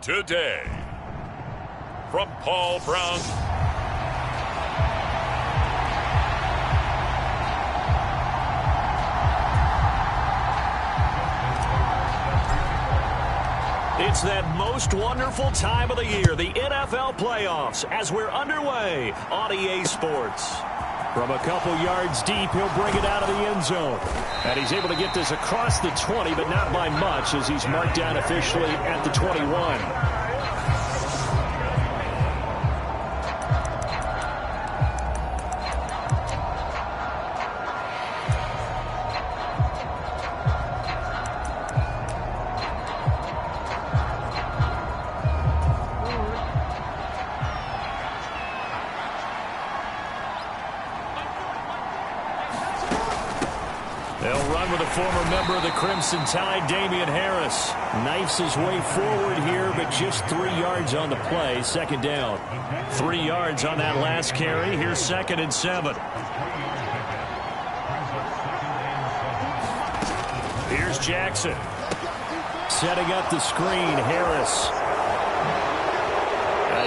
today. From Paul Brown. It's that most wonderful time of the year, the NFL playoffs, as we're underway on EA Sports. From a couple yards deep, he'll bring it out of the end zone. And he's able to get this across the 20, but not by much, as he's marked down officially at the 21. Former member of the Crimson Tide, Damien Harris, knifes his way forward here, but just 3 yards on the play. Second down. 3 yards on that last carry. Here's 2nd and 7. Here's Jackson. Setting up the screen, Harris.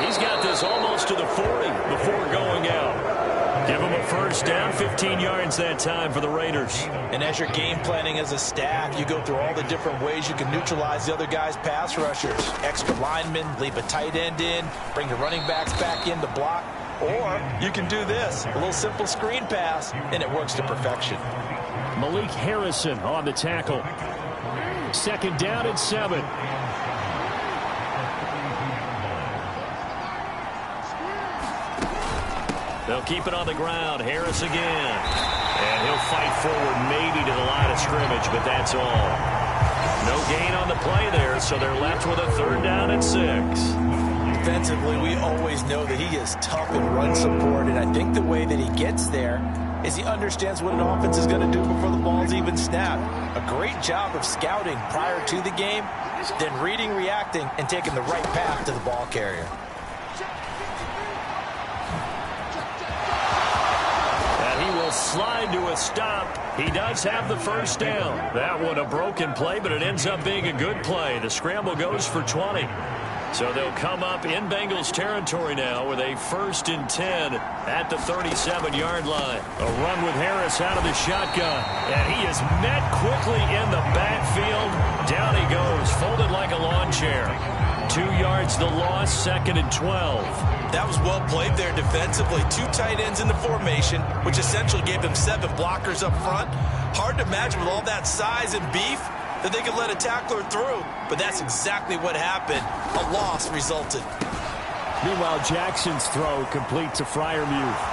He's got this almost to the 40 before going out. Give him a first down, 15 yards that time for the Raiders. And as you're game planning as a staff, you go through all the different ways you can neutralize the other guy's pass rushers. Extra linemen, leave a tight end in, bring the running backs back in to block. Or you can do this, a little simple screen pass, and it works to perfection. Malik Harrison on the tackle. 2nd down and 7. They'll keep it on the ground. Harris again. And he'll fight forward maybe to the line of scrimmage, but that's all. No gain on the play there, so they're left with a 3rd down and 6. Defensively, we always know that he is tough in run support, and I think the way that he gets there is he understands what an offense is going to do before the ball's even snapped. A great job of scouting prior to the game, then reading, reacting, and taking the right path to the ball carrier. Slide to a stop. He does have the first down. That one a broken play, but it ends up being a good play. The scramble goes for 20. So they'll come up in Bengals territory now with a 1st and 10 at the 37-yard line. A run with Harris out of the shotgun. And he is met quickly in the backfield. Down he goes, folded like a lawn chair. 2 yards the loss, 2nd and 12. That was well played there defensively. 2 tight ends in the formation, which essentially gave them 7 blockers up front. Hard to imagine with all that size and beef that they could let a tackler through, but that's exactly what happened. A loss resulted. Meanwhile, Jackson's throw complete to Freiermuth.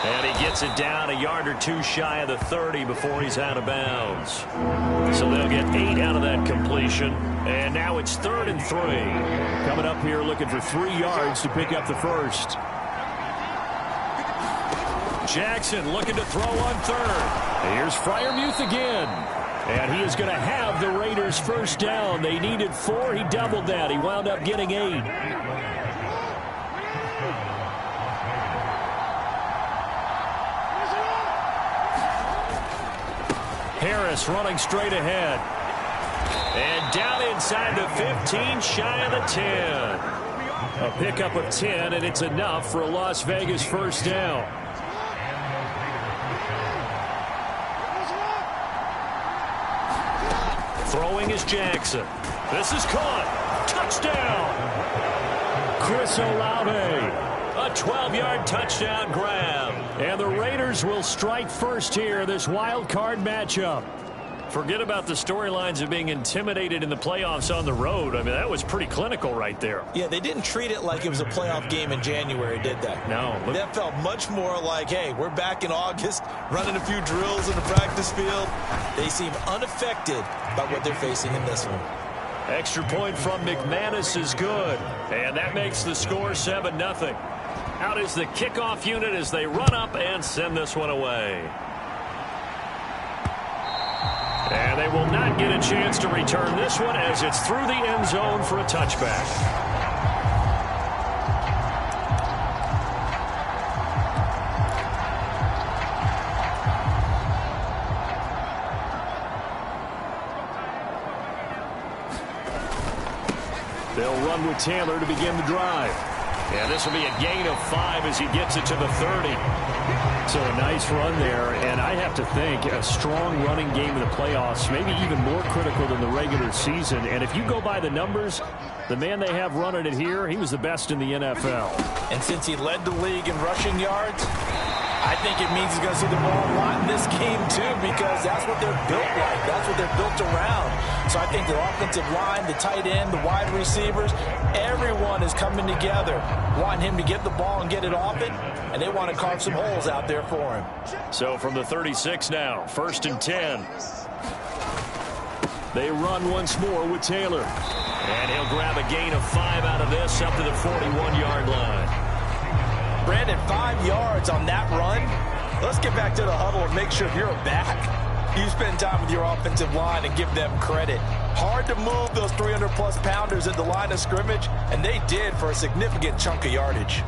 And he gets it down a yard or 2 shy of the 30 before he's out of bounds. So they'll get 8 out of that completion. And now it's 3rd and 3. Coming up here looking for 3 yards to pick up the first. Jackson looking to throw on 3rd. Here's Freiermuth again. And he is going to have the Raiders first down. They needed 4. He doubled that. He wound up getting 8. Harris running straight ahead. And down inside the 15, shy of the 10. A pickup of 10, and it's enough for a Las Vegas first down. Throwing is Jackson. This is caught. Touchdown. Chris Olave. A 12-yard touchdown grab. And the Raiders will strike first here, this wild card matchup. Forget about the storylines of being intimidated in the playoffs on the road. I mean, that was pretty clinical right there. Yeah, they didn't treat it like it was a playoff game in January, did they? No. That felt much more like, hey, we're back in August, running a few drills in the practice field. They seem unaffected by what they're facing in this one. Extra point from McManus is good. And that makes the score 7-0. Out is the kickoff unit as they run up and send this one away. And they will not get a chance to return this one as it's through the end zone for a touchback. They'll run with Taylor to begin the drive. And this will be a gain of 5 as he gets it to the 30. So a nice run there, and I have to think a strong running game in the playoffs, maybe even more critical than the regular season. And if you go by the numbers, the man they have running it here, he was the best in the NFL. And since he led the league in rushing yards, I think it means he's going to see the ball a lot in this game, too, because that's what they're built like. That's what they're built around. So I think the offensive line, the tight end, the wide receivers, everyone is coming together, wanting him to get the ball and get it off it, and they want to carve some holes out there for him. So from the 36 now, 1st and 10. They run once more with Taylor. And he'll grab a gain of 5 out of this up to the 41-yard line. Brandon, 5 yards on that run. Let's get back to the huddle and make sure you're a back. You spend time with your offensive line and give them credit. Hard to move those 300-plus pounders at the line of scrimmage, and they did for a significant chunk of yardage.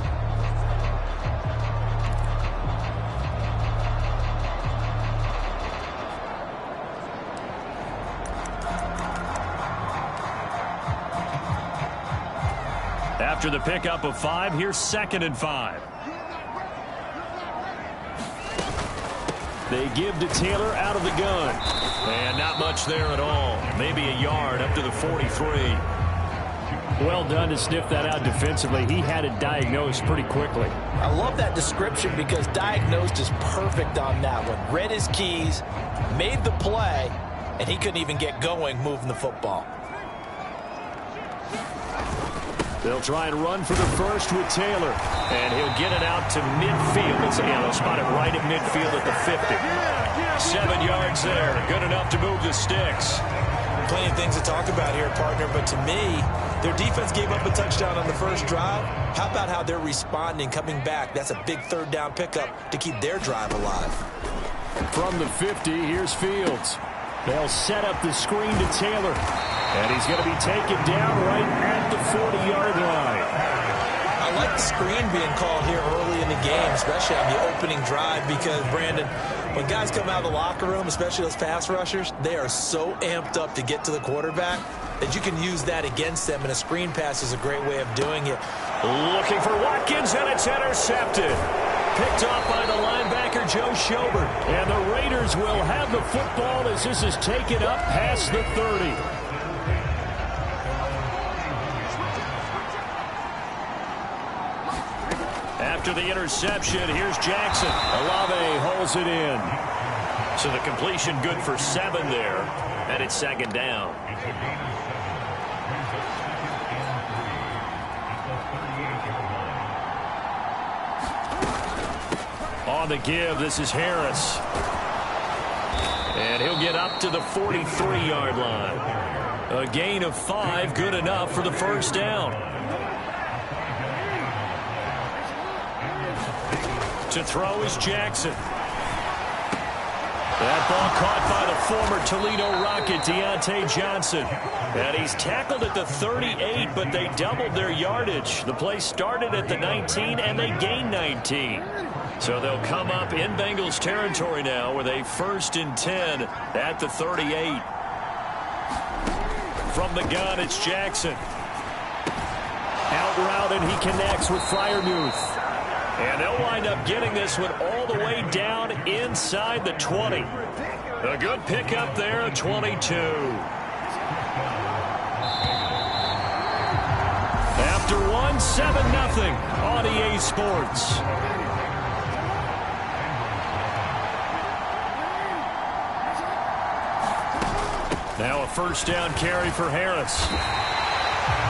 After the pickup of 5, here's 2nd and 5. They give to Taylor out of the gun. And not much there at all. Maybe a yard up to the 43. Well done to sniff that out defensively. He had it diagnosed pretty quickly. I love that description because diagnosed is perfect on that one. Read his keys, made the play, and he couldn't even get going moving the football. They'll try and run for the first with Taylor. And he'll get it out to midfield. They'll spot it right at midfield at the 50. 7 yards there. Good enough to move the sticks. Plenty of things to talk about here, partner, but to me, their defense gave up a touchdown on the first drive. How about how they're responding, coming back? That's a big 3rd down pickup to keep their drive alive. From the 50, here's Fields. They'll set up the screen to Taylor. And he's going to be taken down right at the 40-yard line. I like the screen being called here early in the game, especially on the opening drive, because, Brandon, when guys come out of the locker room, especially those pass rushers, they are so amped up to get to the quarterback that you can use that against them, and a screen pass is a great way of doing it. Looking for Watkins, and it's intercepted. Picked off by the linebacker, Joe Schobert. And the Raiders will have the football as this is taken up past the 30. After the interception, here's Jackson. Olave holds it in. So the completion good for 7 there, and it's 2nd down. On the give, this is Harris. And he'll get up to the 43-yard line. A gain of 5, good enough for the 1st down. To throw is Jackson. That ball caught by the former Toledo Rocket, Deontay Johnson. And he's tackled at the 38, but they doubled their yardage. The play started at the 19, and they gained 19. So they'll come up in Bengals territory now with a 1st and 10 at the 38. From the gun, it's Jackson. Out route, and he connects with Freiermuth. And they'll wind up getting this one all the way down inside the 20. A good pickup there at 22. After 1, 7-0 on EA Sports. Now a 1st down carry for Harris.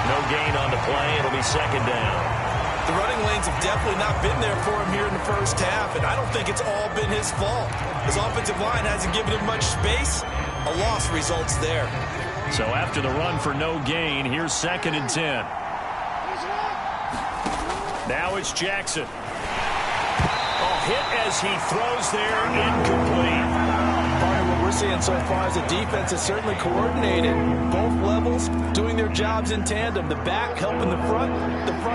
No gain on the play. It'll be 2nd down. The running lanes have definitely not been there for him here in the first half, and I don't think it's all been his fault. His offensive line hasn't given him much space. A loss results there. So after the run for no gain, here's 2nd and 10. Now it's Jackson. A hit as he throws there, incomplete. Part of what we're seeing so far is the defense is certainly coordinated. Both levels doing their jobs in tandem. The back helping the front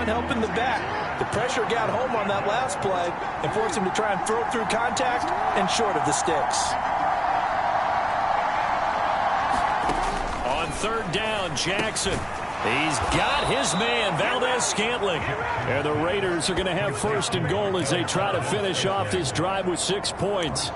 helping the back. The pressure got home on that last play and forced him to try and throw through contact and short of the sticks. On 3rd down, Jackson. He's got his man, Valdez-Scantling. And the Raiders are going to have 1st and goal as they try to finish off this drive with 6 points.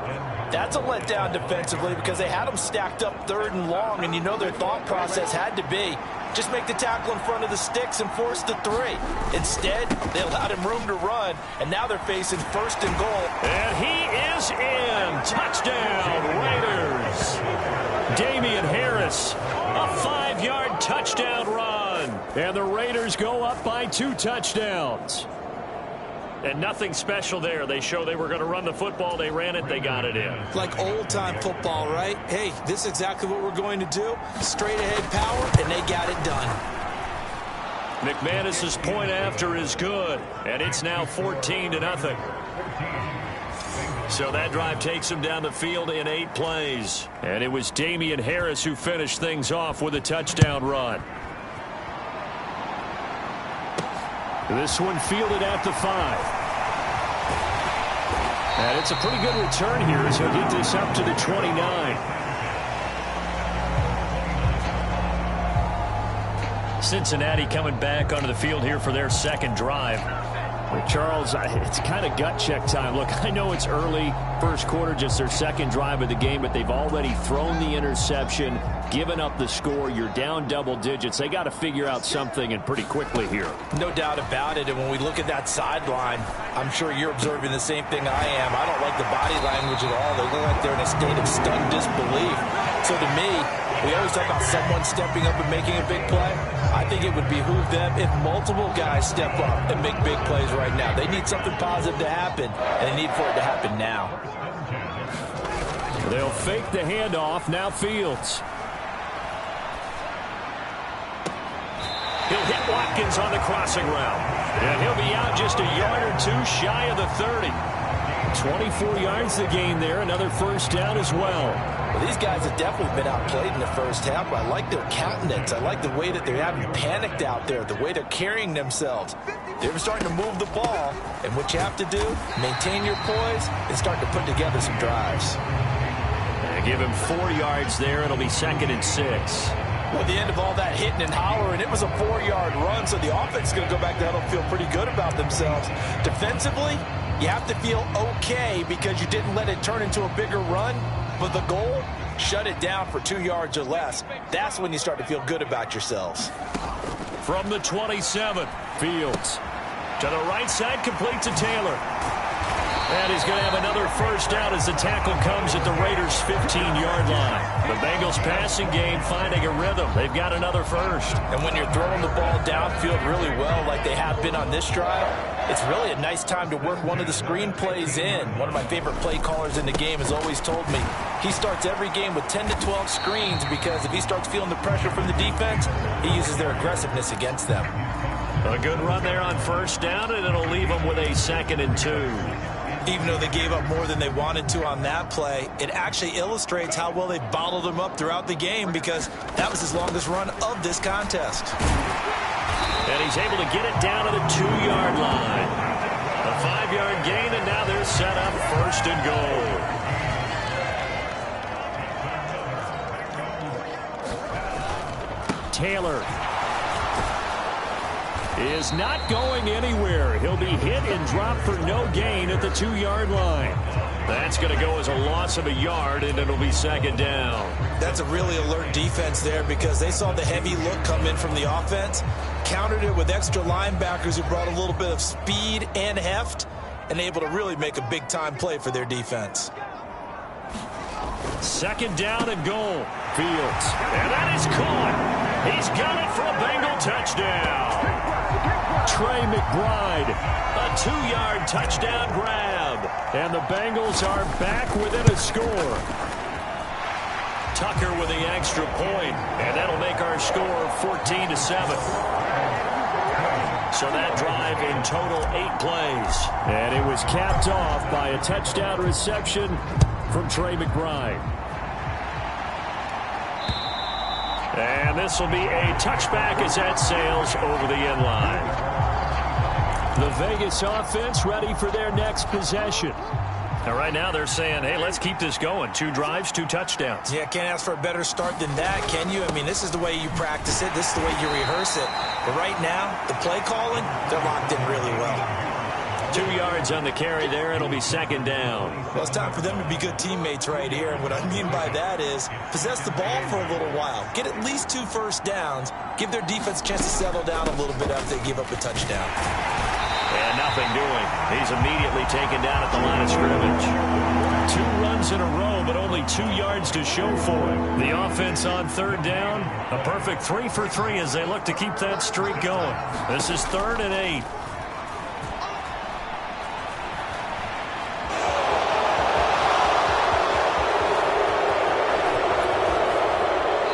That's a letdown defensively because they had them stacked up 3rd and long, and you know their thought process had to be just make the tackle in front of the sticks and force the 3. Instead, they allowed him room to run, and now they're facing 1st and goal. And he is in. Touchdown, Raiders. Damian Harris, a 5-yard touchdown run. And the Raiders go up by 2 touchdowns. And nothing special there. They show they were going to run the football. They ran it. They got it in. Like old-time football, right? Hey, this is exactly what we're going to do. Straight-ahead power, and they got it done. McManus's point after is good. And it's now 14-0. So that drive takes him down the field in 8 plays. And it was Damian Harris who finished things off with a touchdown run. This one fielded at the 5. And it's a pretty good return here as he'll get this up to the 29. Cincinnati coming back onto the field here for their 2nd drive. Charles, it's kind of gut check time. Look, I know it's early, 1st quarter, just their 2nd drive of the game, but they've already thrown the interception, given up the score. You're down double digits. They got to figure out something, and pretty quickly here. No doubt about it. And when we look at that sideline, I'm sure you're observing the same thing I am. I don't like the body language at all. They look like they're in a state of stunned disbelief. So to me, we always talk about someone stepping up and making a big play. I think it would behoove them if multiple guys step up and make big plays right now. They need something positive to happen, and they need for it to happen now. They'll fake the handoff. Now Fields. He'll hit Watkins on the crossing route. And he'll be out just a yard or 2 shy of the 30. 24 yards to gain there. Another 1st down as well. Well, these guys have definitely been outplayed in the 1st half, but I like their countenance. I like the way that they're having panicked out there, the way they're carrying themselves. They're starting to move the ball, and what you have to do, maintain your poise and start to put together some drives. And give him 4 yards there. It'll be 2nd and 6. Well, at the end of all that hitting and hollering, it was a 4-yard run, so the offense is going to go back down and feel pretty good about themselves. Defensively, you have to feel okay because you didn't let it turn into a bigger run, but the goal, shut it down for 2 yards or less. That's when you start to feel good about yourselves. From the 27, Fields to the right side, complete to Taylor. And he's going to have another 1st down as the tackle comes at the Raiders' 15-yard line. The Bengals passing game finding a rhythm. They've got another 1st. And when you're throwing the ball downfield really well like they have been on this drive, it's really a nice time to work one of the screen plays in. One of my favorite play callers in the game has always told me he starts every game with 10 to 12 screens because if he starts feeling the pressure from the defense, he uses their aggressiveness against them. A good run there on 1st down, and it'll leave them with a 2nd and 2. Even though they gave up more than they wanted to on that play, it actually illustrates how well they bottled them up throughout the game because that was his longest run of this contest. And he's able to get it down to the 2-yard line. A 5-yard gain, and now they're set up 1st and goal. Taylor is not going anywhere. He'll be hit and dropped for no gain at the 2-yard line. That's going to go as a loss of a yard, and it'll be 2nd down. That's a really alert defense there because they saw the heavy look come in from the offense, countered it with extra linebackers who brought a little bit of speed and heft, and able to really make a big-time play for their defense. 2nd down and goal. Fields. And that is caught. He's got it for a Bengal touchdown. Trey McBride, a 2-yard touchdown grab. And the Bengals are back within a score. Tucker with the extra point, and that'll make our score 14-7. So that drive in total 8 plays. And it was capped off by a touchdown reception from Trey McBride. And this will be a touchback as that sails over the end line. The Vegas offense ready for their next possession. And right now they're saying, hey, let's keep this going. 2 drives, 2 touchdowns. Yeah, can't ask for a better start than that, can you? I mean, this is the way you practice it. This is the way you rehearse it. But right now, the play calling, they're locked in really well. 2 yards on the carry there. It'll be 2nd down. Well, it's time for them to be good teammates right here. And what I mean by that is possess the ball for a little while. Get at least 2 first downs. Give their defense a chance to settle down a little bit after they give up a touchdown. And nothing doing. He's immediately taken down at the line of scrimmage. 2 runs in a row, but only 2 yards to show for it. The offense on 3rd down. A perfect 3 for 3 as they look to keep that streak going. This is 3rd and 8.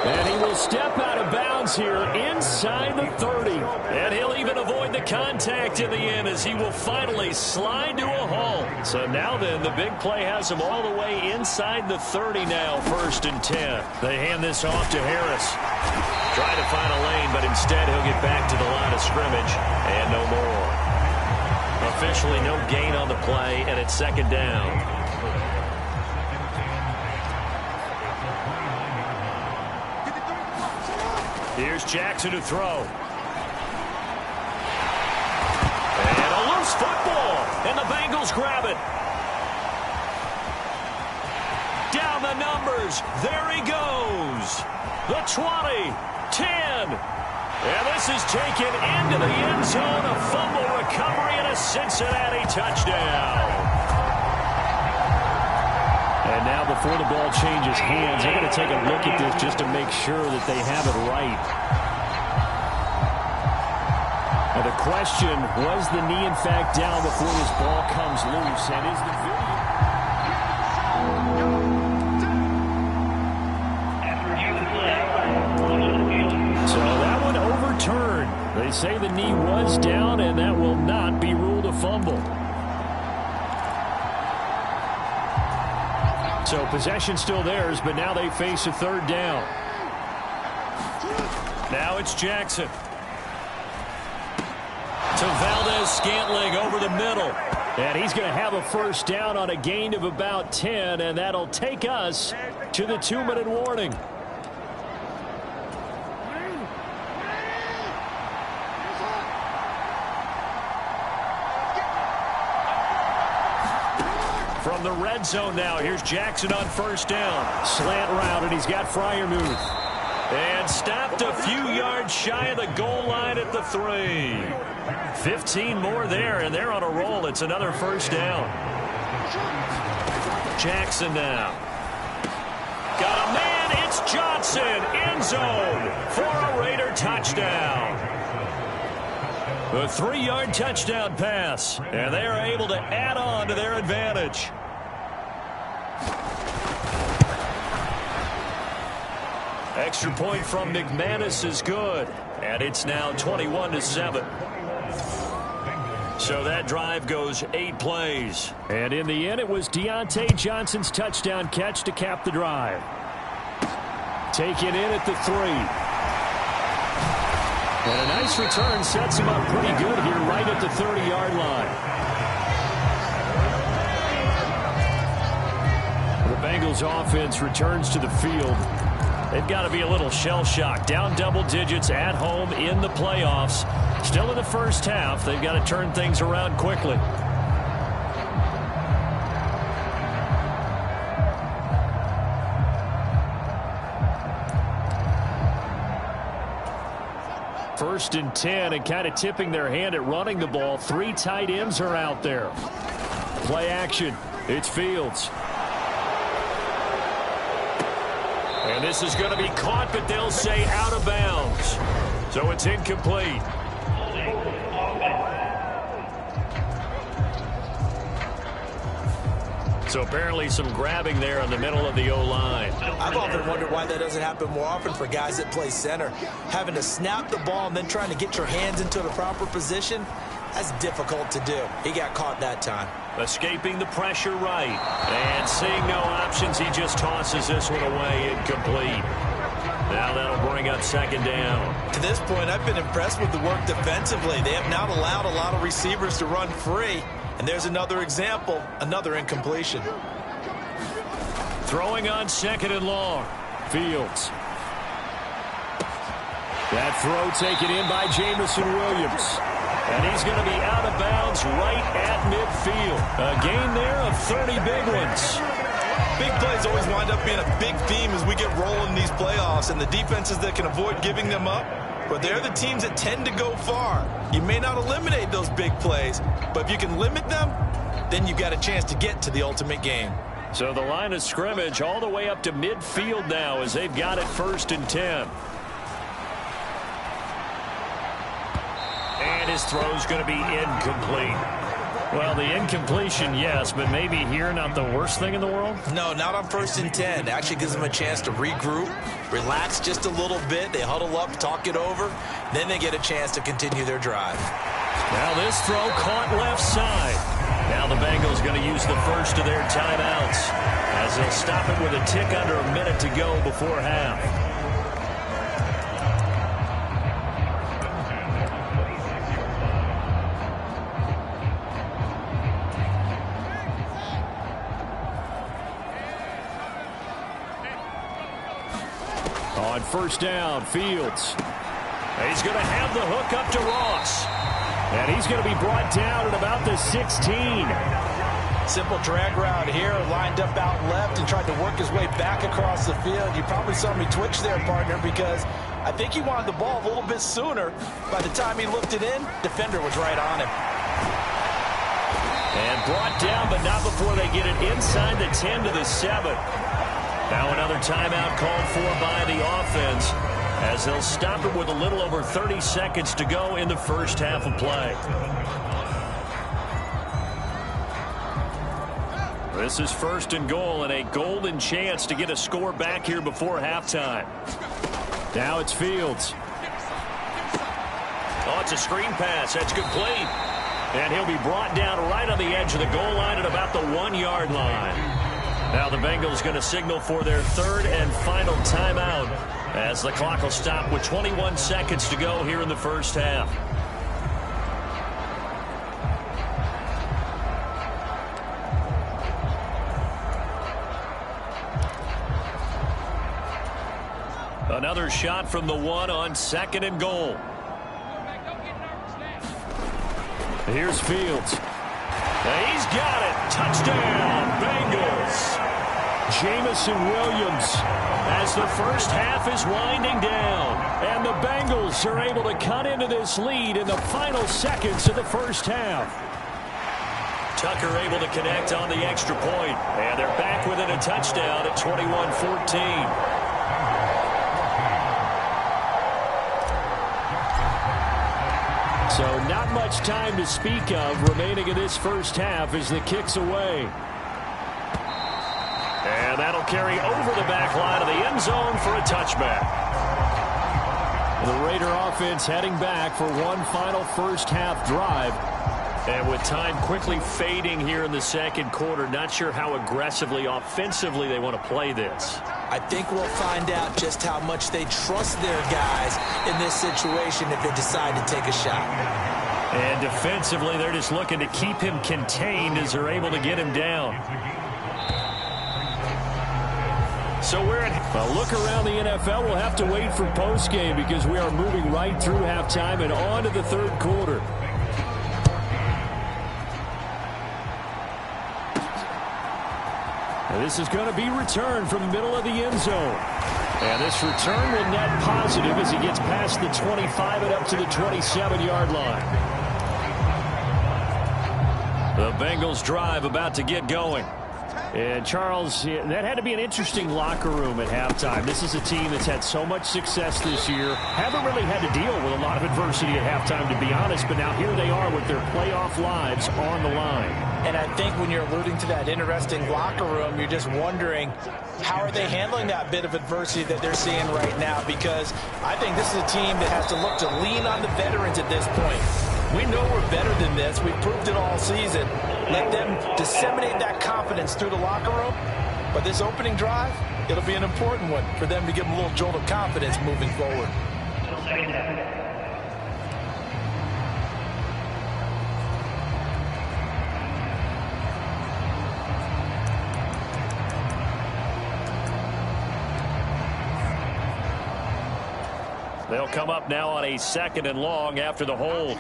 And he will step out of bounds here inside the 30. And he'll even avoid the contact in the end as he will finally slide to a halt. So now then, the big play has him all the way inside the 30 now, 1st and 10. They hand this off to Harris. Try to find a lane, but instead he'll get back to the line of scrimmage and no more. Officially no gain on the play, and it's 2nd down. Here's Jackson to throw. And a loose football. And the Bengals grab it. Down the numbers. There he goes. The 20, 10. And this is taken into the end zone. A fumble recovery and a Cincinnati touchdown. And now before the ball changes hands, they're going to take a look at this just to make sure that they have it right. Now the question, was the knee in fact down before this ball comes loose? And is the video... So that one overturned. They say the knee was down, and that will not be ruled a fumble. So possession still theirs, but now they face a 3rd down. Now it's Jackson. To Valdez-Scantling over the middle. And he's going to have a 1st down on a gain of about 10, and that'll take us to the 2-minute warning. From the red zone now, here's Jackson on 1st down. Slant route, and he's got Freiermuth. And stopped a few yards shy of the goal line at the 3. 15 more there, and they're on a roll. It's another 1st down. Jackson now. Got a man, it's Johnson, end zone for a Raider touchdown. A 3-yard touchdown pass, and they are able to add on to their advantage. Extra point from McManus is good, and it's now 21-7. So that drive goes 8 plays. And in the end, it was Deontay Johnson's touchdown catch to cap the drive. Taken in at the 3. And a nice return sets him up pretty good here right at the 30-yard line. The Bengals offense returns to the field. They've got to be a little shell-shocked. Down double digits at home in the playoffs. Still in the first half. They've got to turn things around quickly. First and 10, and kind of tipping their hand at running the ball. 3 tight ends are out there. Play action. It's Fields. And this is going to be caught, but they'll say out of bounds. So it's incomplete. So apparently some grabbing there in the middle of the O-line. I've often wondered why that doesn't happen more often for guys that play center. Having to snap the ball and then trying to get your hands into the proper position, that's difficult to do. He got caught that time. Escaping the pressure right. And seeing no options, he just tosses this one away, incomplete. Now that'll bring up 2nd down. To this point, I've been impressed with the work defensively. They have not allowed a lot of receivers to run free. And there's another example, another incompletion. Throwing on 2nd and long. Fields. That throw taken in by Jameson Williams. And he's going to be out of bounds right at midfield. A gain there of 30 big ones. Big plays always wind up being a big theme as we get rolling in these playoffs, and the defenses that can avoid giving them up, but they're the teams that tend to go far. You may not eliminate those big plays, but if you can limit them, then you've got a chance to get to the ultimate game. So the line of scrimmage all the way up to midfield now as they've got it 1st and 10. And his throw's going to be incomplete. Well, the incompletion, yes, but maybe here not the worst thing in the world? No, not on 1st and 10. It actually gives them a chance to regroup, relax just a little bit. They huddle up, talk it over. Then they get a chance to continue their drive. Now this throw caught left side. Now the Bengals going to use the first of their timeouts as they'll stop it with a tick under a minute to go before half. On 1st down, Fields. He's going to have the hook up to Ross. And he's going to be brought down at about the 16. Simple drag route here, lined up out left and tried to work his way back across the field. You probably saw me twitch there, partner, because I think he wanted the ball a little bit sooner. By the time he looked it in, defender was right on him. And brought down, but not before they get it inside the 10 to the 7. Now another timeout called for by the offense as they'll stop it with a little over 30 seconds to go in the first half of play. This is 1st and goal and a golden chance to get a score back here before halftime. Now it's Fields. Oh, it's a screen pass. That's complete. And he'll be brought down right on the edge of the goal line at about the 1-yard line. Now the Bengals going to signal for their 3rd and final timeout as the clock will stop with 21 seconds to go here in the first half. Another shot from the 1 on 2nd and goal. Here's Fields. He's got it. Touchdown, Bengals. Jameson Williams as the first half is winding down. And the Bengals are able to cut into this lead in the final seconds of the first half. Tucker able to connect on the extra point. And they're back within a touchdown at 21-14. So not much time to speak of remaining in this first half as the kick's away. And that'll carry over the back line of the end zone for a touchback. The Raider offense heading back for one final first half drive. And with time quickly fading here in the second quarter, not sure how aggressively, offensively they want to play this. I think we'll find out just how much they trust their guys in this situation if they decide to take a shot. And defensively, they're just looking to keep him contained as they're able to get him down. So we're at a look around the NFL. We'll have to wait for postgame because we are moving right through halftime and on to the third quarter. Now this is going to be returned from the middle of the end zone. And this return will net positive as he gets past the 25 and up to the 27-yard line. The Bengals drive about to get going. And Charles, that had to be an interesting locker room at halftime. This is a team that's had so much success this year. Haven't really had to deal with a lot of adversity at halftime, to be honest. But now here they are with their playoff lives on the line. And I think when you're alluding to that interesting locker room, you're just wondering, how are they handling that bit of adversity that they're seeing right now? Because I think this is a team that has to look to lean on the veterans at this point. We know we're better than this. We've proved it all season. Let them disseminate that confidence through the locker room. But this opening drive, it'll be an important one for them to give them a little jolt of confidence moving forward. They'll come up now on a 2nd and long after the hold.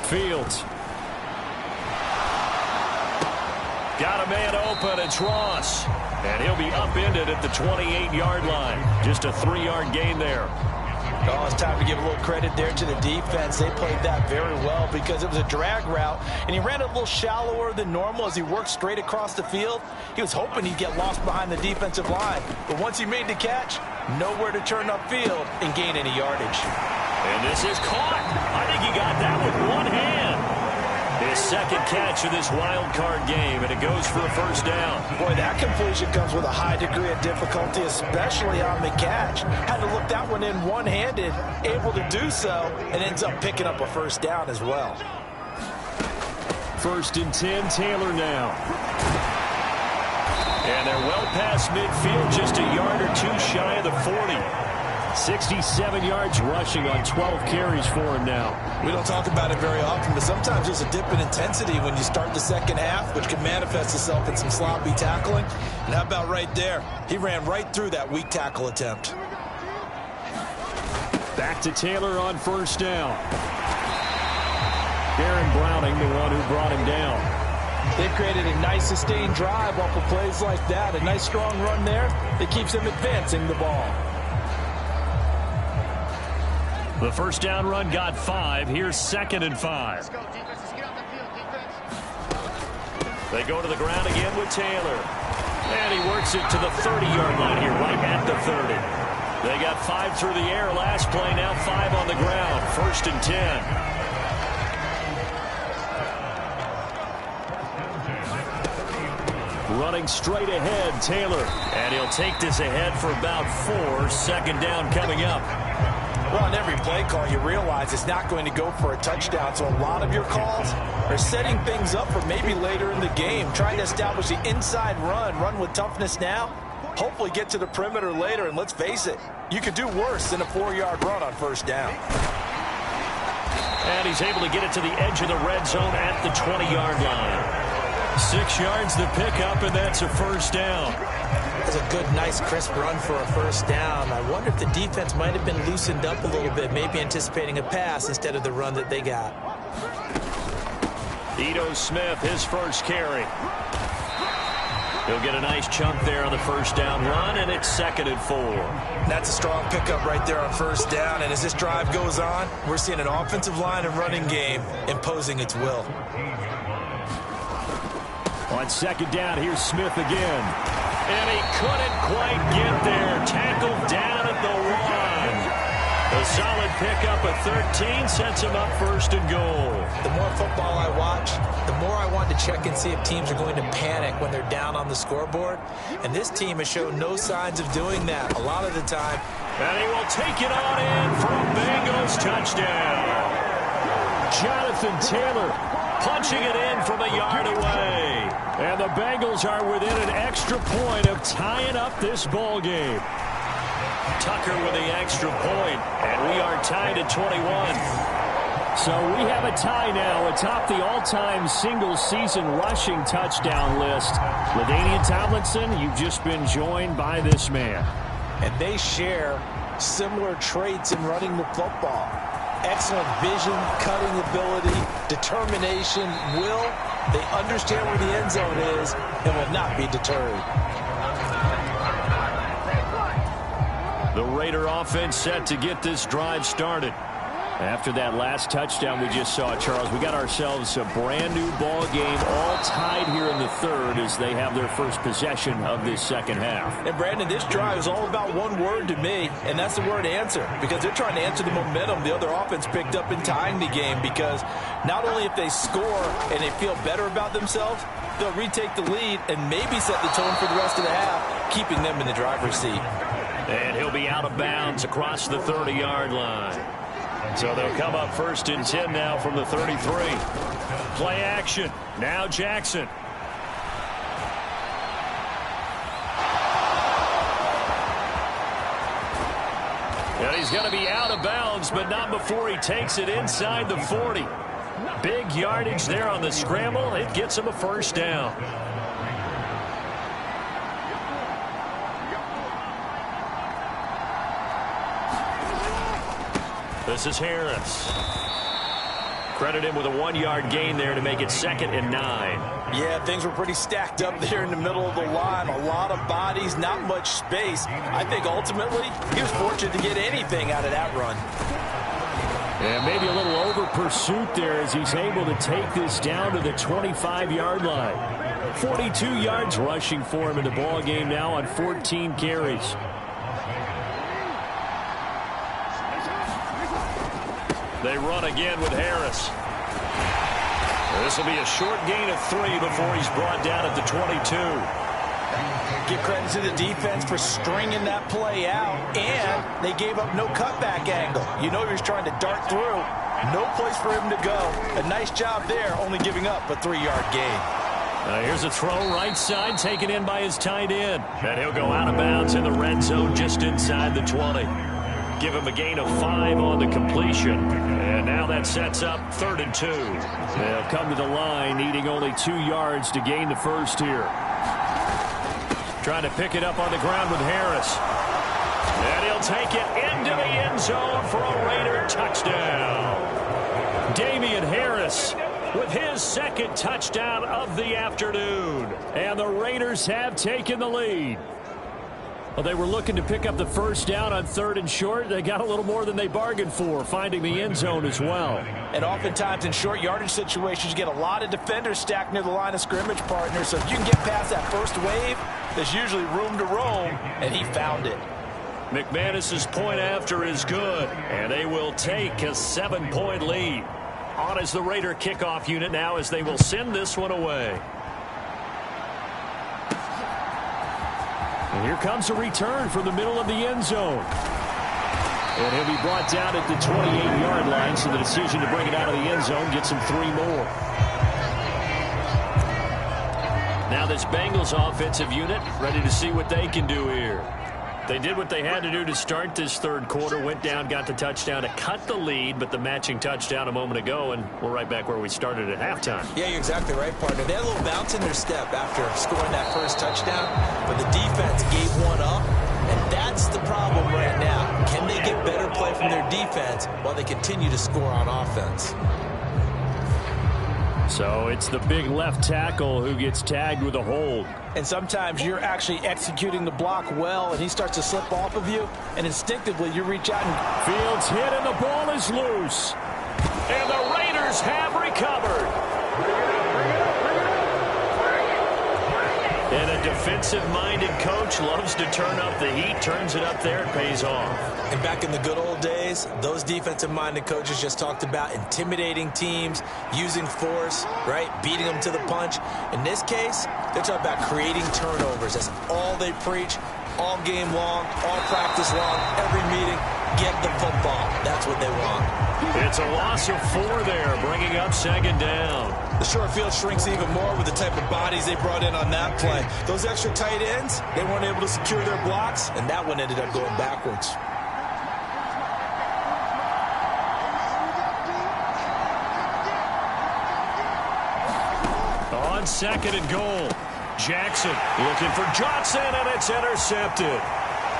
Fields. Got a man open. It's Ross. And he'll be upended at the 28-yard line. Just a 3-yard gain there. Oh, it's time to give a little credit there to the defense. They played that very well because it was a drag route, and he ran a little shallower than normal as he worked straight across the field. He was hoping he'd get lost behind the defensive line, but once he made the catch, nowhere to turn upfield and gain any yardage. And this is caught. I think he got that with one hand. His 2nd catch of this wild card game, and it goes for a 1st down. Boy, that completion comes with a high degree of difficulty, especially on the catch. Had to look that one in one-handed, able to do so, and ends up picking up a 1st down as well. 1st and 10, Taylor now. And they're well past midfield, just a yard or two shy of the 40. 67 yards rushing on 12 carries for him now. We don't talk about it very often, but sometimes there's a dip in intensity when you start the 2nd half, which can manifest itself in some sloppy tackling. And how about right there? He ran right through that weak tackle attempt. Back to Taylor on 1st down. Aaron Browning, the one who brought him down. They've created a nice sustained drive off of plays like that. A nice strong run there that keeps them advancing the ball. The 1st down run got 5. Here's 2nd and 5. They go to the ground again with Taylor. And he works it to the 30-yard line here, right at the 30. They got 5 through the air last play, now 5 on the ground. 1st and 10. Running straight ahead, Taylor. And he'll take this ahead for about 4. 2nd down coming up. Well, on every play call, you realize it's not going to go for a touchdown. So a lot of your calls are setting things up for maybe later in the game, trying to establish the inside run with toughness now, hopefully get to the perimeter later. And let's face it, you could do worse than a 4-yard run on 1st down. And he's able to get it to the edge of the red zone at the 20-yard line. 6 yards the pickup, and that's a 1st down. That's a good, nice, crisp run for a 1st down. I wonder if the defense might have been loosened up a little bit, maybe anticipating a pass instead of the run that they got. Ito Smith, his 1st carry. He'll get a nice chunk there on the 1st down run, and it's 2nd and 4. That's a strong pickup right there on 1st down, and as this drive goes on, we're seeing an offensive line and running game imposing its will. On 2nd down, here's Smith again. And he couldn't quite get there. Tackled down at the 1. A solid pickup at 13 sets him up 1st and goal. The more football I watch, the more I want to check and see if teams are going to panic when they're down on the scoreboard. And this team has shown no signs of doing that a lot of the time. And he will take it on in for a Bengals touchdown. Jonathan Taylor punching it in from a yard away. And the Bengals are within an extra point of tying up this ball game. Tucker with the extra point, and we are tied at 21. So we have a tie now atop the all-time single-season rushing touchdown list. LaDainian Tomlinson, you've just been joined by this man. And they share similar traits in running the football. Excellent vision, cutting ability, determination, will. They understand where the end zone is and will not be deterred. The Raider offense set to get this drive started. After that last touchdown we just saw, Charles, we got ourselves a brand new ball game, all tied here in the 3rd as they have their first possession of this 2nd half. And Brandon, this drive is all about one word to me, and that's the word answer, because they're trying to answer the momentum the other offense picked up in tying the game, because not only if they score and they feel better about themselves, they'll retake the lead and maybe set the tone for the rest of the half, keeping them in the driver's seat. And he'll be out of bounds across the 30-yard line. So they'll come up 1st and 10 now from the 33. Play action. Now Jackson. And he's going to be out of bounds, but not before he takes it inside the 40. Big yardage there on the scramble. It gets him a 1st down. This is Harris. Credit him with a 1-yard gain there to make it 2nd and 9. Yeah, things were pretty stacked up there in the middle of the line. A lot of bodies, not much space. I think ultimately he was fortunate to get anything out of that run. And maybe a little over pursuit there as he's able to take this down to the 25-yard line. 42 yards rushing for him in the ball game now on 14 carries. They run again with Harris. This will be a short gain of 3 before he's brought down at the 22. Give credit to the defense for stringing that play out, and they gave up no cutback angle. You know he was trying to dart through. No place for him to go. A nice job there, only giving up a 3-yard gain. Here's a throw right side, taken in by his tight end. And he'll go out of bounds in the red zone just inside the 20. Give him a gain of 5 on the completion. And now that sets up 3rd and 2. They'll come to the line, needing only 2 yards to gain the first here. Trying to pick it up on the ground with Harris. And he'll take it into the end zone for a Raider touchdown. Damian Harris with his 2nd touchdown of the afternoon. And the Raiders have taken the lead. Well, they were looking to pick up the first down on 3rd and short. They got a little more than they bargained for, finding the end zone as well. And oftentimes in short yardage situations, you get a lot of defenders stacked near the line of scrimmage, partner. So if you can get past that first wave, there's usually room to roam, and he found it. McManus's point after is good, and they will take a 7-point lead. On as the Raider kickoff unit now as they will send this one away. And here comes a return from the middle of the end zone. And he'll be brought down at the 28-yard line, so the decision to bring it out of the end zone gets him 3 more. Now this Bengals offensive unit ready to see what they can do here. They did what they had to do to start this 3rd quarter, went down, got the touchdown to cut the lead, but the matching touchdown a moment ago, and we're right back where we started at halftime. Yeah, you're exactly right, partner. They had a little bounce in their step after scoring that first touchdown, but the defense gave one up, and that's the problem right now. Can they get better play from their defense while they continue to score on offense? So it's the big left tackle who gets tagged with a hold. And sometimes you're actually executing the block well, and he starts to slip off of you, and instinctively you reach out and... Fields hit, and the ball is loose. And the Raiders have recovered. And a defensive-minded coach loves to turn up the heat, turns it up there, and pays off. And back in the good old days, those defensive-minded coaches just talked about intimidating teams, using force, right, beating them to the punch. In this case, they're talking about creating turnovers. That's all they preach, all game long, all practice long, every meeting. Get the football. That's what they want. It's a loss of 4 there, bringing up 2nd down. The short field shrinks even more with the type of bodies they brought in on that play. Those extra tight ends, they weren't able to secure their blocks, and that one ended up going backwards. On 2nd and goal, Jackson looking for Johnson, and it's intercepted.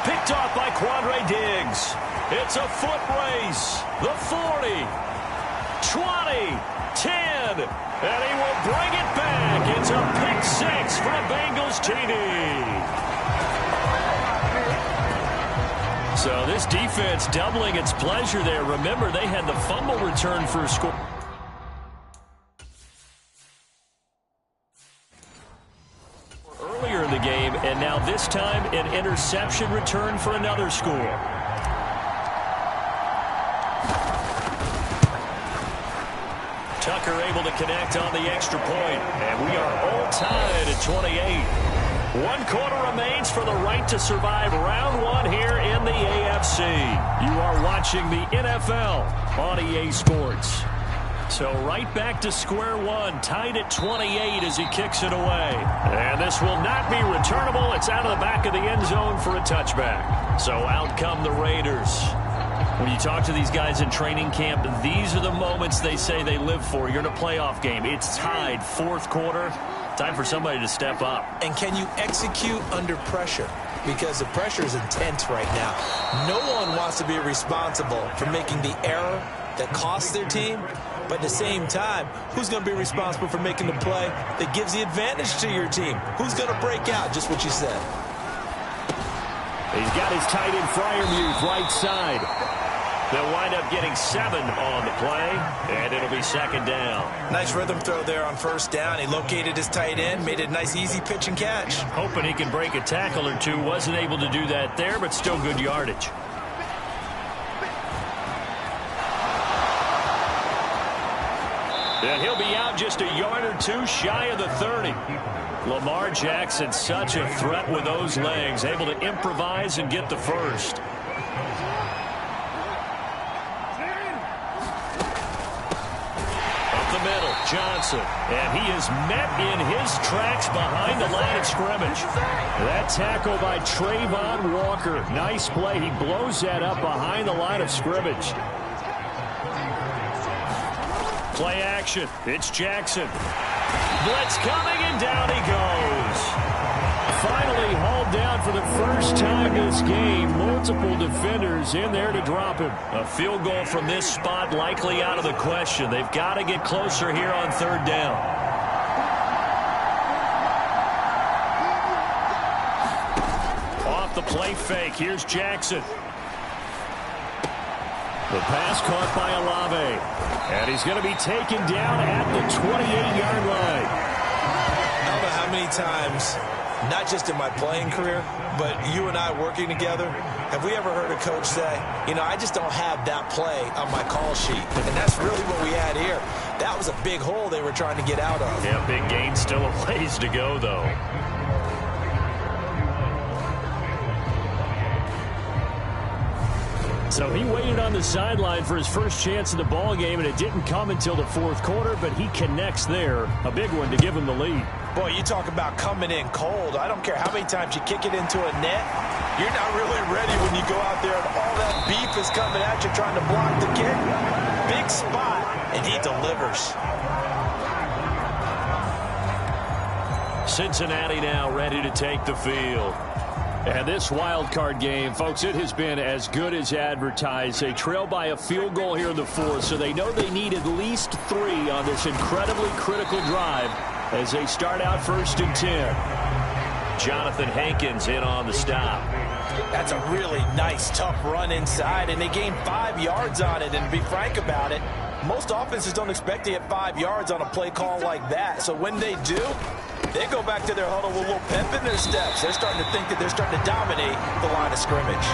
Picked off by Quandre Diggs. It's a foot race. The 40, 20, 10, and he will bring it back. It's a pick 6 for a Bengals TD. So this defense doubling its pleasure there. Remember, they had the fumble return for a score. Earlier in the game, and now this time an interception return for another score. Tucker able to connect on the extra point, and we are all tied at 28. 1 quarter remains for the right to survive round 1 here in the AFC. You are watching the NFL on EA Sports. So right back to square one, tied at 28 as he kicks it away. And this will not be returnable. It's out of the back of the end zone for a touchback. So out come the Raiders. When you talk to these guys in training camp, these are the moments they say they live for. You're in a playoff game. It's tied 4th quarter. Time for somebody to step up. And can you execute under pressure? Because the pressure is intense right now. No one wants to be responsible for making the error that costs their team. But at the same time, who's going to be responsible for making the play that gives the advantage to your team? Who's going to break out? Just what you said. He's got his tight end Freiermuth right side. They'll wind up getting 7 on the play, and it'll be second down. Nice rhythm throw there on first down. He located his tight end, made it a nice, easy pitch and catch. Hoping he can break a tackle or two. Wasn't able to do that there, but still good yardage. And he'll be out just a yard or two shy of the 30. Lamar Jackson, such a threat with those legs, able to improvise and get the first. Middle, Johnson, and he is met in his tracks behind the line of scrimmage. That tackle by Trayvon Walker. Nice play. He blows that up behind the line of scrimmage. Play action. It's Jackson. Blitz coming, and down he goes. Finally hauled down for the first time this game. Multiple defenders in there to drop him. A field goal from this spot likely out of the question. They've got to get closer here on third down. Off the play fake. Here's Jackson. The pass caught by Olave. And he's going to be taken down at the 28-yard line. I don't know how many times, not just in my playing career, but you and I working together, have we ever heard a coach say, you know, I just don't have that play on my call sheet. And that's really what we had here. That was a big hole they were trying to get out of. Yeah, big gain, still a ways to go, though. So he waited on the sideline for his first chance in the ball game, and it didn't come until the fourth quarter, but he connects there. A big one to give him the lead. Boy, you talk about coming in cold. I don't care how many times you kick it into a net. You're not really ready when you go out there and all that beef is coming at you trying to block the kick. Big spot, and he delivers. Cincinnati now ready to take the field. And this wild card game, folks, it has been as good as advertised. They trail by a field goal here in the fourth, so they know they need at least 3 on this incredibly critical drive as they start out 1st and 10. Jonathan Hankins in on the stop. That's a really nice, tough run inside, and they gained 5 yards on it. And to be frank about it, most offenses don't expect to get 5 yards on a play call like that. So when they do, they go back to their huddle with a little pep in their steps. They're starting to think that they're starting to dominate the line of scrimmage.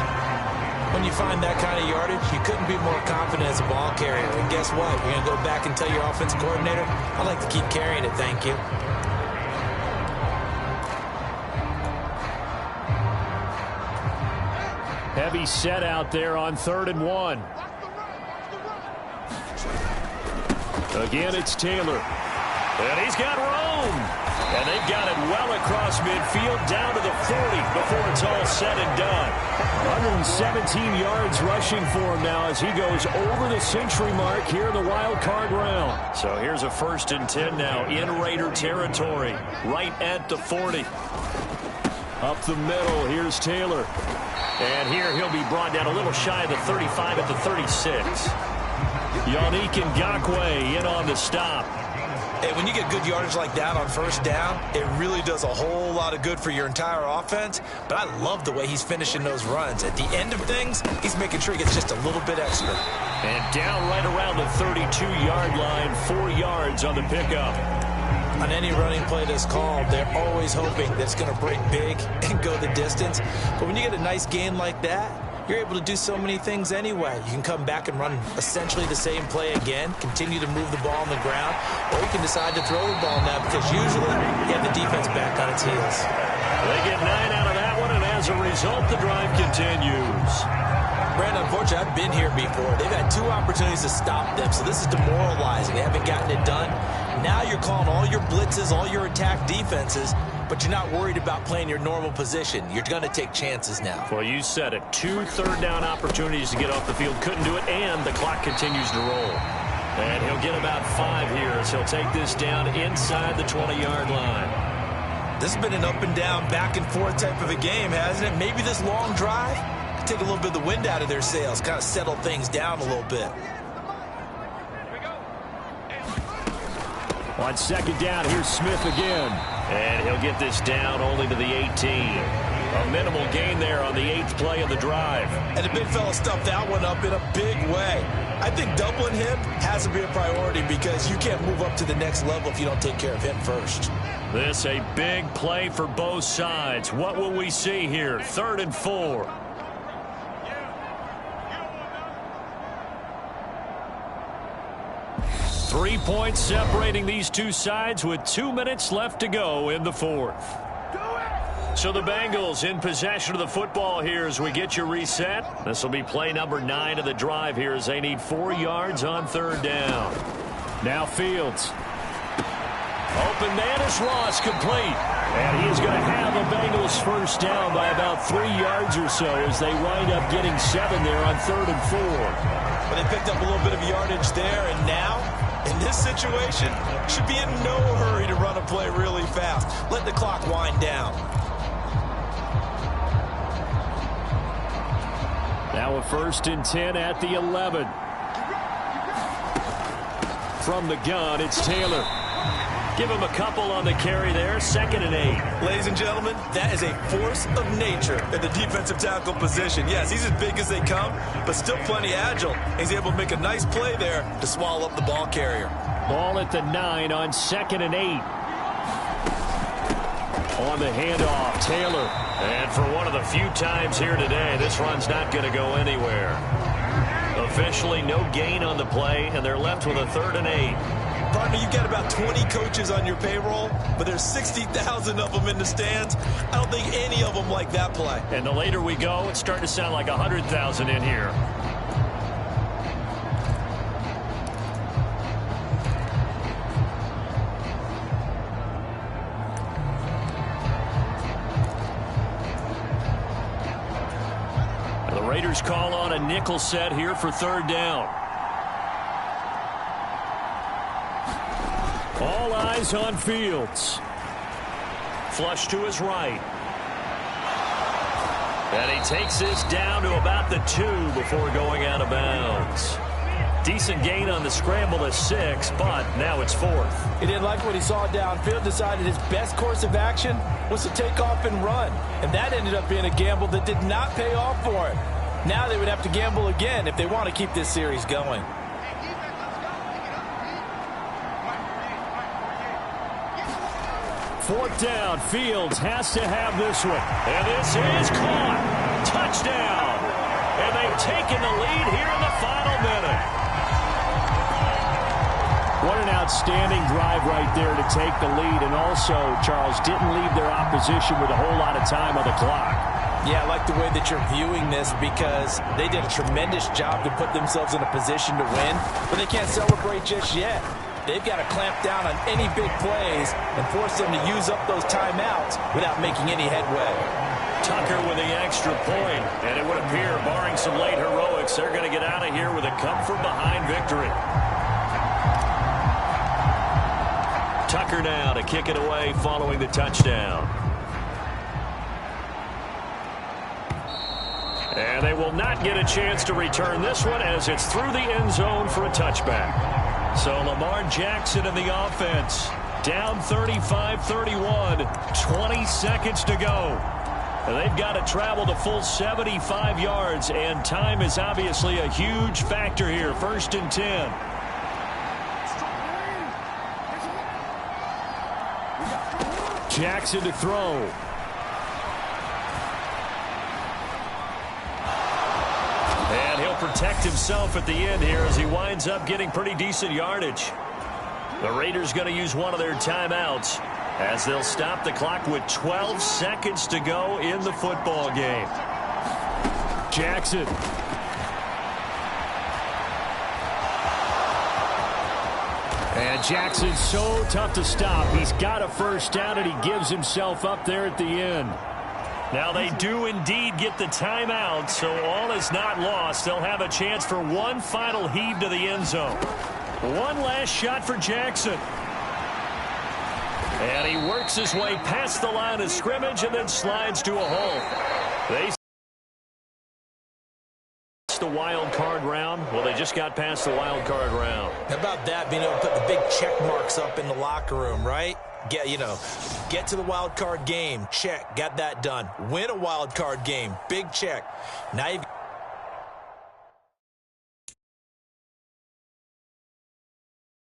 When you find that kind of yardage, you couldn't be more confident as a ball carrier. And guess what? You're going to go back and tell your offensive coordinator, I'd like to keep carrying it, thank you. Heavy set out there on 3rd and 1. Again, it's Taylor. And he's got room. And they've got it well across midfield down to the 40 before it's all said and done. 117 yards rushing for him now as he goes over the century mark here in the wild card round. So here's a 1st and 10 now in Raider territory, right at the 40. Up the middle, here's Taylor. And here he'll be brought down a little shy of the 35 at the 36. Yannick Ngakoue in on the stop. Hey, when you get good yardage like that on 1st down, it really does a whole lot of good for your entire offense. But I love the way he's finishing those runs. At the end of things, he's making sure he gets just a little bit extra. And down right around the 32-yard line, 4 yards on the pickup. On any running play that's called, they're always hoping that it's going to break big and go the distance. But when you get a nice gain like that, you're able to do so many things anyway. You can come back and run essentially the same play again, continue to move the ball on the ground, or you can decide to throw the ball now because usually you have the defense back on its heels. They get 9 out of that one, and as a result, the drive continues. Brandon, unfortunately, I've been here before. They've had 2 opportunities to stop them, so this is demoralizing. They haven't gotten it done. Now you're calling all your blitzes, all your attack defenses, but you're not worried about playing your normal position. You're going to take chances now. Well, you said it. 2 third down opportunities to get off the field. Couldn't do it, and the clock continues to roll. And he'll get about 5 here as he'll take this down inside the 20-yard line. This has been an up and down, back and forth type of a game, hasn't it? Maybe this long drive could take a little bit of the wind out of their sails, kind of settle things down a little bit. On second down, here's Smith again. And he'll get this down only to the 18. A minimal gain there on the 8th play of the drive. And the big fella stuffed that one up in a big way. I think doubling him has to be a priority because you can't move up to the next level if you don't take care of him first. This a big play for both sides. What will we see here? 3rd and 4. Three points separating these two sides with 2 minutes left to go in the 4th. So the Bengals in possession of the football here as we get you reset. This will be play number 9 of the drive here as they need 4 yards on 3rd down. Now Fields. Open man is Ross, complete. And he is going to have a Bengals first down by about 3 yards or so as they wind up getting 7 there on 3rd and 4. But they picked up a little bit of yardage there, and now in this situation, should be in no hurry to run a play really fast. Let the clock wind down. Now a 1st and 10 at the 11. From the gun, it's Taylor. Give him a couple on the carry there. 2nd and 8. Ladies and gentlemen, that is a force of nature at the defensive tackle position. Yes, he's as big as they come, but still plenty agile. He's able to make a nice play there to swallow up the ball carrier. Ball at the 9 on 2nd and 8. On the handoff, Taylor. And for one of the few times here today, this run's not going to go anywhere. Officially no gain on the play, and they're left with a 3rd and 8. Partner, you've got about 20 coaches on your payroll, but there's 60,000 of them in the stands. I don't think any of them like that play. And the later we go, it's starting to sound like 100,000 in here. The Raiders call on a nickel set here for 3rd down. All eyes on Fields. Flush to his right. And he takes this down to about the 2 before going out of bounds. Decent gain on the scramble to 6, but now it's 4th. He didn't like what he saw downfield, decided his best course of action was to take off and run. And that ended up being a gamble that did not pay off for him. Now they would have to gamble again if they want to keep this series going. 4th down. Fields has to have this one. And this is caught. Touchdown. And they've taken the lead here in the final minute. What an outstanding drive right there to take the lead. And also, Charles, didn't leave their opposition with a whole lot of time on the clock. Yeah, I like the way that you're viewing this because they did a tremendous job to put themselves in a position to win, but they can't celebrate just yet. They've got to clamp down on any big plays and force them to use up those timeouts without making any headway. Tucker with the extra point, and it would appear, barring some late heroics, they're going to get out of here with a come-from-behind victory. Tucker now to kick it away following the touchdown. And they will not get a chance to return this one as it's through the end zone for a touchback. So Lamar Jackson in the offense. Down 35-31. 20 seconds to go. And they've got to travel the full 75 yards, and time is obviously a huge factor here. 1st and 10. Jackson to throw. And he'll protect himself at the end here as he winds up getting pretty decent yardage. The Raiders going to use one of their timeouts as they'll stop the clock with 12 seconds to go in the football game. Jackson. And Jackson's so tough to stop. He's got a first down, and he gives himself up there at the end. Now they do indeed get the timeout, so all is not lost. They'll have a chance for one final heave to the end zone. One last shot for Jackson. And he works his way past the line of scrimmage and then slides to a hole. They the wild card round. Well, they just got past the wild card round. How about that, being able to put the big check marks up in the locker room, right? Get to the wild card game. Check. Got that done. Win a wild card game. Big check. Now you've